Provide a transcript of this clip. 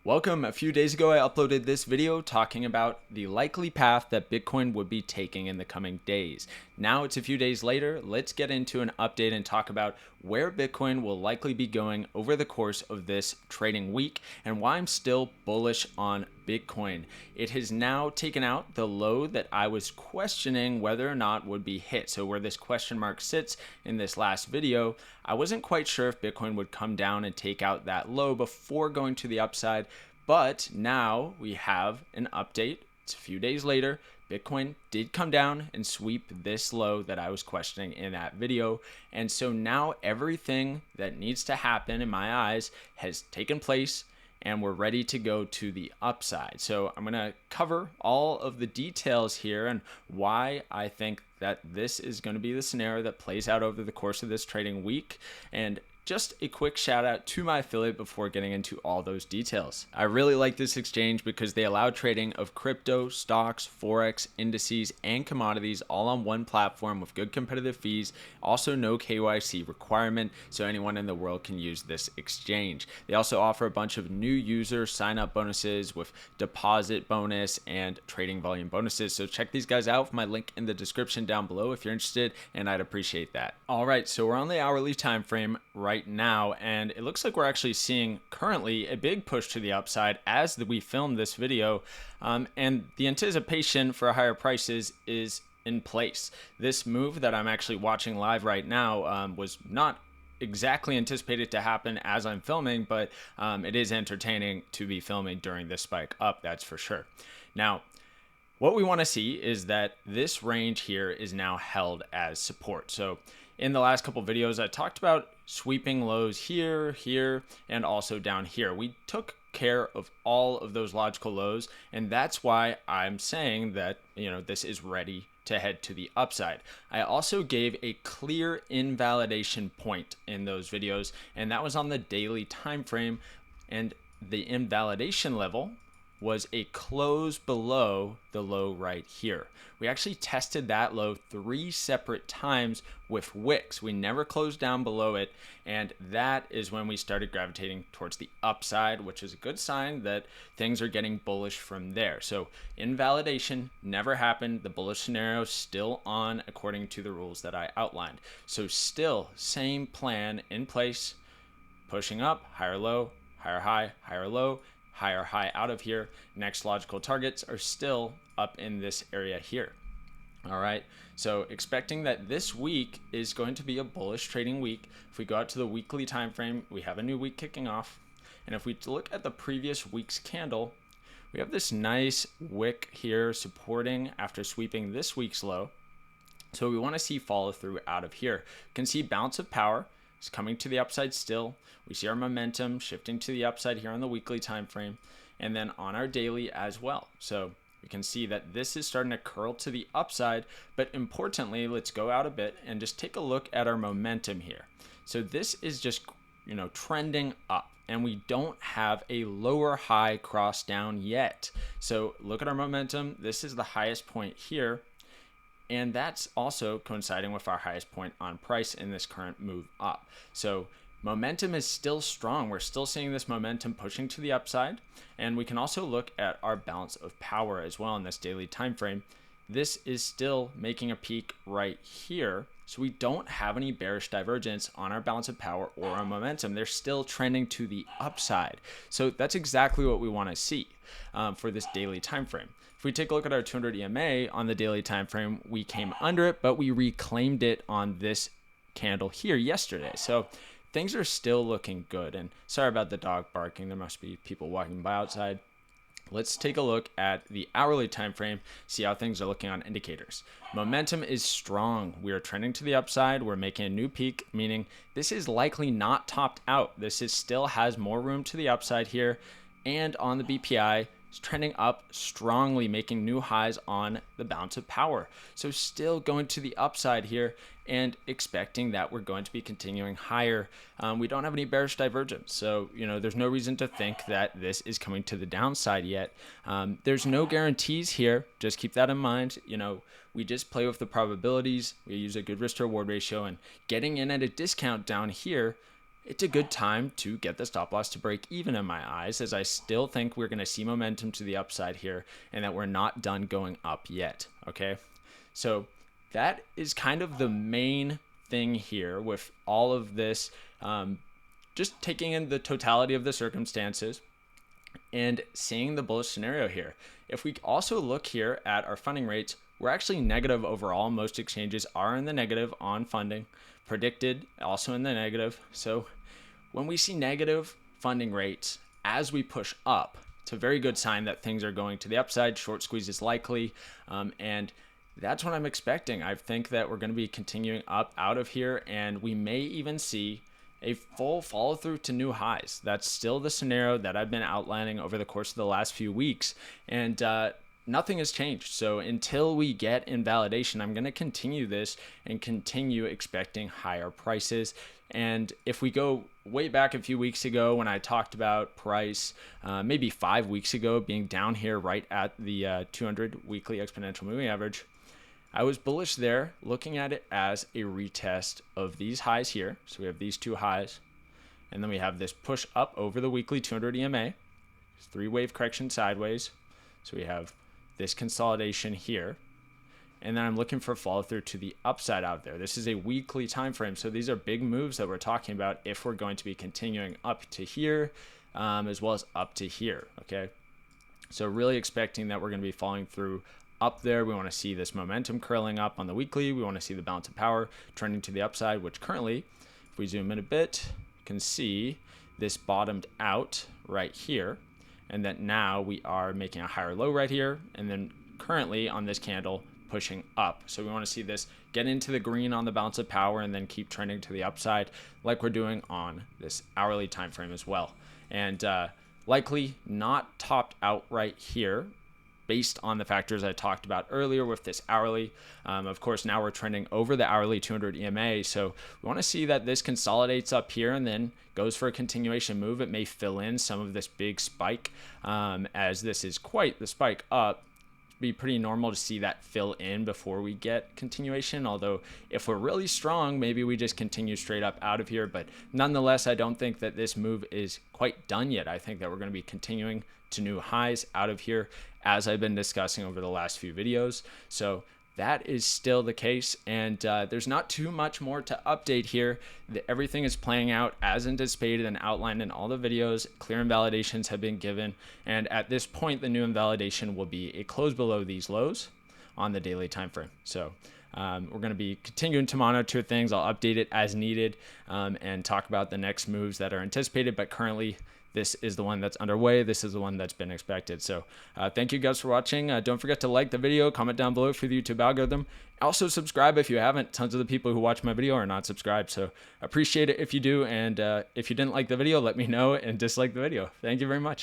Welcome. A few days ago, I uploaded this video talking about the likely path that Bitcoin would be taking in the coming days. Now it's a few days later. Let's get into an update and talk about where Bitcoin will likely be going over the course of this trading week and why I'm still bullish on Bitcoin. It has now taken out the low that I was questioning whether or not would be hit. So where this question mark sits in this last video, I wasn't quite sure if Bitcoin would come down and take out that low before going to the upside. But now we have an update. It's a few days later. Bitcoin did come down and sweep this low that I was questioning in that video. And so now everything that needs to happen in my eyes has taken place and we're ready to go to the upside. So I'm going to cover all of the details here and why I think that this is going to be the scenario that plays out over the course of this trading week. And just a quick shout out to my affiliate before getting into all those details. I really like this exchange because they allow trading of crypto, stocks, forex, indices, and commodities all on one platform with good competitive fees. Also no KYC requirement, so anyone in the world can use this exchange. They also offer a bunch of new user sign up bonuses with deposit bonus and trading volume bonuses. So check these guys out with my link in the description down below if you're interested, and I'd appreciate that. All right, so we're on the hourly time frame right now, and it looks like we're actually seeing currently a big push to the upside as we film this video, and the anticipation for higher prices is in place. This move that I'm actually watching live right now was not exactly anticipated to happen as I'm filming, but it is entertaining to be filming during this spike up, that's for sure. Now, what we want to see is that this range here is now held as support. So in the last couple videos, I talked about sweeping lows here, here, and also down here. We took care of all of those logical lows, and that's why I'm saying that, this is ready to head to the upside. I also gave a clear invalidation point in those videos, and that was on the daily time frame, and the invalidation level was a close below the low right here. We actually tested that low 3 separate times with wicks. We never closed down below it, and that is when we started gravitating towards the upside, which is a good sign that things are getting bullish from there. So invalidation never happened. The bullish scenario is still on according to the rules that I outlined. So still same plan in place, pushing up, higher low, higher high, higher low, higher high out of here. Next logical targets are still up in this area here. All right, so expecting that this week is going to be a bullish trading week. If we go out to the weekly time frame, we have a new week kicking off. And if we look at the previous week's candle, we have this nice wick here supporting after sweeping this week's low. So we want to see follow through out of here. You can see bounce of power. It's coming to the upside still. We see our momentum shifting to the upside here on the weekly time frame and then on our daily as well. So we can see that this is starting to curl to the upside, but importantly, let's go out a bit and just take a look at our momentum here. So this is just, trending up, and we don't have a lower high cross down yet. So look at our momentum. This is the highest point here. And that's also coinciding with our highest point on price in this current move up. So momentum is still strong. We're still seeing this momentum pushing to the upside. And we can also look at our balance of power as well in this daily time frame. This is still making a peak right here. So we don't have any bearish divergence on our balance of power or our momentum. They're still trending to the upside. So that's exactly what we want to see for this daily time frame. If we take a look at our 200 EMA on the daily time frame, we came under it, but we reclaimed it on this candle here yesterday. So things are still looking good. And sorry about the dog barking. There must be people walking by outside. Let's take a look at the hourly time frame, see how things are looking on indicators. Momentum is strong. We are trending to the upside. We're making a new peak, meaning this is likely not topped out. This still has more room to the upside here. And on the BPI, it's trending up strongly, making new highs on the bounce of power. So still going to the upside here and expecting that we're going to be continuing higher. We don't have any bearish divergence. So, there's no reason to think that this is coming to the downside yet. There's no guarantees here. Just keep that in mind. We just play with the probabilities. We use a good risk to reward ratio, and getting in at a discount down here it's a good time to get the stop loss to break even in my eyes, as I still think we're going to see momentum to the upside here and that we're not done going up yet. Okay, so that is kind of the main thing here with all of this, just taking in the totality of the circumstances and seeing the bullish scenario here. If we also look here at our funding rates, we're actually negative overall. Most exchanges are in the negative on funding, predicted also in the negative. So when we see negative funding rates as we push up, it's a very good sign that things are going to the upside. Short squeeze is likely, and that's what I'm expecting. I think that we're going to be continuing up out of here, and we may even see a full follow through to new highs. That's still the scenario that I've been outlining over the course of the last few weeks, and nothing has changed. So until we get invalidation, I'm going to continue this and continue expecting higher prices. And if we go way back a few weeks ago when I talked about price, maybe 5 weeks ago, being down here right at the 200 weekly exponential moving average, I was bullish there, looking at it as a retest of these highs here. So we have these two highs, and then we have this push up over the weekly 200 EMA, 3-wave correction sideways. So we have this consolidation here, and then I'm looking for follow through to the upside out there. This is a weekly time frame, so these are big moves that we're talking about if we're going to be continuing up to here, as well as up to here. Okay, so really expecting that we're going to be following through up there. We want to see this momentum curling up on the weekly. We want to see the balance of power trending to the upside, which currently, if we zoom in a bit, you can see this bottomed out right here, and that now we are making a higher low right here, and then currently on this candle pushing up. So we want to see this get into the green on the balance of power and then keep trending to the upside like we're doing on this hourly time frame as well. And likely not topped out right here based on the factors I talked about earlier with this hourly. Of course, now we're trending over the hourly 200 EMA. So we want to see that this consolidates up here and then goes for a continuation move. It may fill in some of this big spike, as this is quite the spike up. It'd be pretty normal to see that fill in before we get continuation. Although if we're really strong, maybe we just continue straight up out of here. But nonetheless, I don't think that this move is quite done yet. I think that we're going to be continuing to new highs out of here, as I've been discussing over the last few videos. So that is still the case, and there's not too much more to update here. Everything is playing out as anticipated and outlined in all the videos. Clear invalidations have been given, and at this point, the new invalidation will be a close below these lows on the daily time frame. So we're going to be continuing to monitor things. I'll update it as needed, and talk about the next moves that are anticipated, but currently this is the one that's underway. This is the one that's been expected. So thank you guys for watching. Don't forget to like the video, comment down below for the YouTube algorithm. Also subscribe if you haven't. Tons of the people who watch my video are not subscribed. So appreciate it if you do. And if you didn't like the video, let me know and dislike the video. Thank you very much.